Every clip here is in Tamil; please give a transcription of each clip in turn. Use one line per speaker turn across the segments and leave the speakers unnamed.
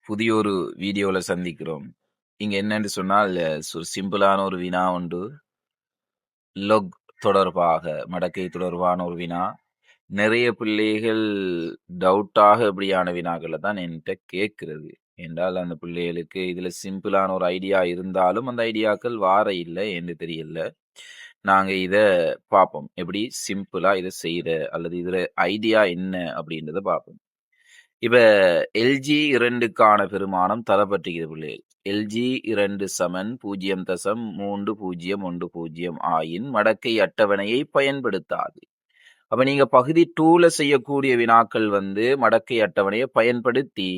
புதிய ஒரு வீடியோல சந்திக்கிறோம். இங்க என்னன்னு சொன்னால், ஒரு சிம்பிளான ஒரு வினா உண்டு. லொக் தொடர்பாக, மடக்கை தொடர்பான ஒரு வினா. நிறைய பிள்ளைகள் டவுட்டாக இப்படியான வினாக்கள தான் என்ட்ட கேட்கிறது. என்றால் அந்த பிள்ளைகளுக்கு இதுல சிம்பிளான ஒரு ஐடியா இருந்தாலும், அந்த ஐடியாக்கள் வார இல்ல ஏன்னு தெரியல. நாங்க இத பார்ப்போம். எப்படி சிம்பிளா இத செய்ற அல்லது இதுல ஐடியா என்ன அப்படின்றத பார்ப்போம். இப்ப எல்ஜி 2க்கான பெருமானம் தரப்பட்டிருக்கிறது பிள்ளைகள். எல்ஜி 2 சமன் 0.3010 ஆயின் மடக்கை அட்டவணையை பயன்படுத்தாது. அப்ப நீங்க பகுதி 2ல செய்யக்கூடிய வினாக்கள் மடக்கை அட்டவணையை பயன்படுத்தி,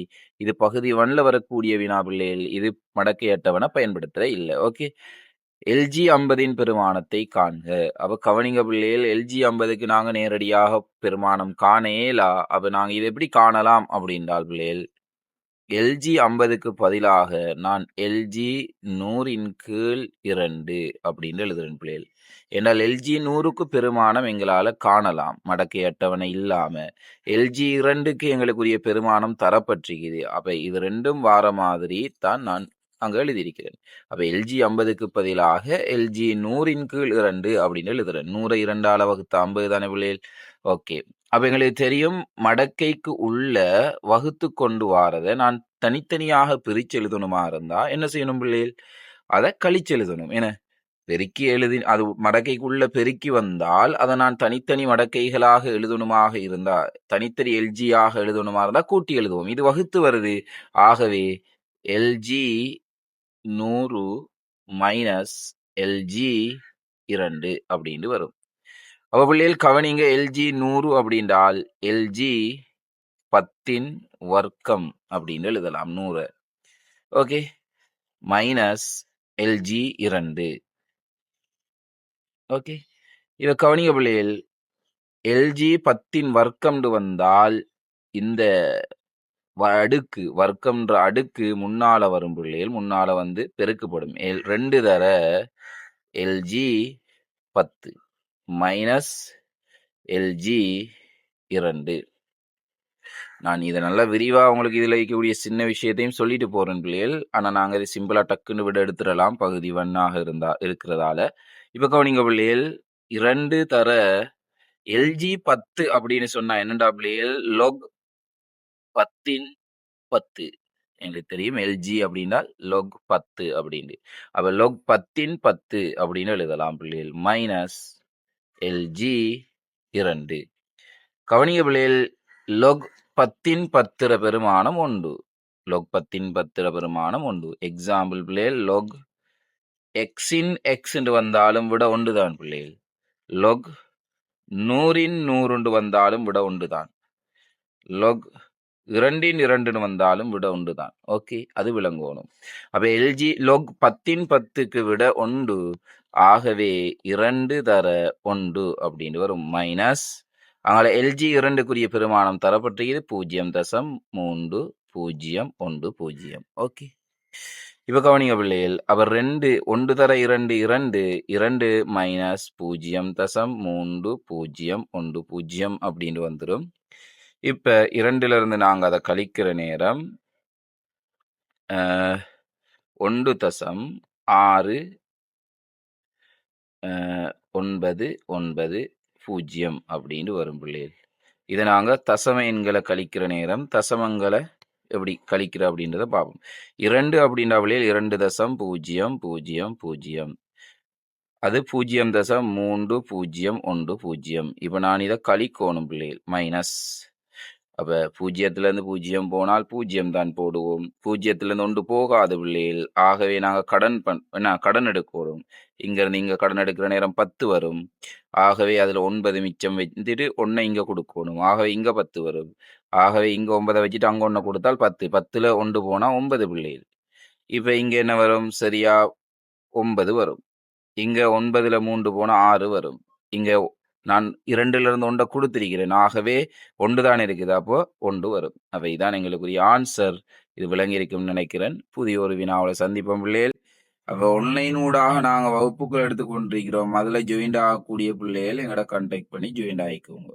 இது பகுதி 1ல வரக்கூடிய வினா பிள்ளைகள், இது மடக்கை அட்டவணை பயன்படுத்துற இல்ல. ஓகே. எல்ஜி 50ன் பெருமானத்தை காண்க. அப்ப கவனிங்க பிள்ளைகள், எல்ஜி 50க்கு நாங்க நேரடியாக பெருமானம் காண இயலா. அப்ப நாங்க இதை எப்படி காணலாம் அப்படின்றால் பிள்ளைகள், எல்ஜி 50க்கு பதிலாக நான் எல்ஜி 100ன் கீழ் 2 அப்படின்னு எழுதுறேன் பிள்ளைகள். என்றால் எல்ஜி 100க்கு பெருமானம் எங்களால காணலாம் மடக்கை அட்டவணை இல்லாம. எல்ஜி 2க்கு எங்களுக்குரிய பெருமானம் தரப்பட்டிருக்குது. அப்ப இது ரெண்டும் வார மாதிரி தான் நான் அங்க எழுதியிருக்கிறேன். அப்ப எல்ஜி 50க்கு பதிலாக எல்ஜி 100ன் கீழ் 2 அப்படின்னு எழுதுறேன். 100 2ஆல வகுத்த 50 தானே பிள்ளைகள். ஓகே. அப்ப எங்களுக்கு தெரியும், மடக்கைக்கு உள்ள வகுத்து கொண்டு வாரதை நான் தனித்தனியாக பிரிச்சு எழுதணுமா இருந்தா என்ன செய்யணும் பிள்ளைகள்? அதை கழிச்சு எழுதணும். என்ன, பெருக்கி எழுதி அது மடக்கைக்குள்ள பெருக்கி வந்தால் அதை நான் தனித்தனி மடக்கைகளாக எழுதணுமாக இருந்தா, தனித்தனி எல்ஜியாக எழுதணுமா இருந்தா கூட்டி எழுதுவோம். இது வகுத்து வருது. ஆகவே எல்ஜி 100 மைனஸ் எல்ஜி 2 அப்படின்னு வரும். அப்ப பிள்ளைகள் கவனிங்க, எல்ஜி 100 அப்படின்றால் எல்ஜி 10ன் வர்க்கம் அப்படின்னு எழுதலாம் 100. ஓகே. Minus LG 2. ஓகே. இவ கவனிங்க பிள்ளைகள், எல்ஜி 10ன் வர்க்கம்னு வந்தால் இந்த அடுக்கு வர்க்கம்ன்ற அடுக்கு முன்னால வரும் பிள்ளைகள், முன்னால பெருக்கப்படும். 2 தர எல்ஜி 10 மைனஸ் எல்ஜி 2. நான் இதை நல்லா விரிவா உங்களுக்கு இதுல இருக்கக்கூடிய சின்ன விஷயத்தையும் சொல்லிட்டு போறேன் பிள்ளைகள். ஆனா நாங்க இது சிம்பிளா டக்குன்னு விட எடுத்துடலாம் பகுதி 1ஆக இருக்கிறதால. இப்ப கவனிங்க பிள்ளைகள், 2 தர எல்ஜி 10 அப்படின்னு சொன்னா என்னடா பிள்ளைகள்? லொக் 10ன் 10. எங்களுக்கு தெரியும் எல்ஜி அப்படின்னா லொக் 10 அப்படின்னு. அப்ப லொக் 10ன் 10 அப்படின்னு எழுதலாம் பிள்ளைகள். Minus LG 2. கவனிங்க பிள்ளைகள், லொக் 10ன் 10 பெருமானம் 1. லொக் 10ன் 10 பெருமானம் 1. எக்ஸாம்பிள் பிள்ளைகள், லொக் எக்ஸின் எக்ஸ் என்று வந்தாலும் விட 1 தான் பிள்ளைகள். லொக் 100ன் 100 வந்தாலும் விட 1 தான். லொக் 2ன் 2 வந்தாலும் விட 1 தான். ஓகே, அது விளங்கணும். அப்ப எல்ஜி லொக் 10ன் 10க்கு விட 1. ஆகவே 2 தர 1 அப்படின்னு வரும். மைனஸ் அங்கே எல்ஜி 2க்குரிய பெருமானம் தரப்பட்டிருக்கிறது 0.3010. ஓகே. இப்ப கவனிங்க பிள்ளைகள், அவர் 2 1 தர 2 2 2 மைனஸ் 0.3010 அப்படின்னு வந்துடும். இப்ப 2ல இருந்து நாங்க அதை கழிக்கிற நேரம் 1.690 அப்படின்னு வரும் பிள்ளைகள். இதை நாங்க தசம எண்களை கழிக்கிற நேரம் தசமங்களை எப்படி கழிக்கிற அப்படின்றத பார்ப்போம். 2 அப்படின்ற பிள்ளைகள் 2.000. அது 0.3010. இப்ப நான் இதை கழிக்கணும் பிள்ளைகள். மைனஸ், அப்ப 0லேருந்து 0 போனால் 0 தான் போடுவோம். 0லேருந்து 1 போகாது பிள்ளைகள். ஆகவே நாங்க கடன் எடுக்கணும். இங்கிருந்து இங்க கடன் எடுக்கிற நேரம் 10 வரும். ஆகவே அதுல 9 மிச்சம் வச்சுட்டு 1 இங்க கொடுக்கணும். ஆகவே இங்க 10 வரும். ஆகவே இங்க 9 வச்சுட்டு அங்க 1 கொடுத்தால் 10. 10ல 1 போனா 9 பிள்ளைகள். இப்ப இங்க என்ன வரும்? சரியா 9 வரும். இங்க 9ல 3 போனா 6 வரும். இங்க நான் 2ல இருந்து 1 கொடுத்திருக்கிறேன். ஆகவே 1 தான் இருக்குது. அப்போ 1 வரும். அப்ப இதான் எங்களுக்குரிய ஆன்சர். இது விளங்கி இருக்கும்னு நினைக்கிறேன். புதிய ஒரு வினாவோட சந்திப்போம் பிள்ளைகள். அப்ப ஆன்லைன் ஊடாக நாங்க வகுப்புகள் எடுத்துக்கொண்டிருக்கிறோம். அதுல ஜாயின் ஆகக்கூடிய பிள்ளைகள் எங்கட கான்டாக்ட் பண்ணி ஜாயின் ஆகிக்கோங்க.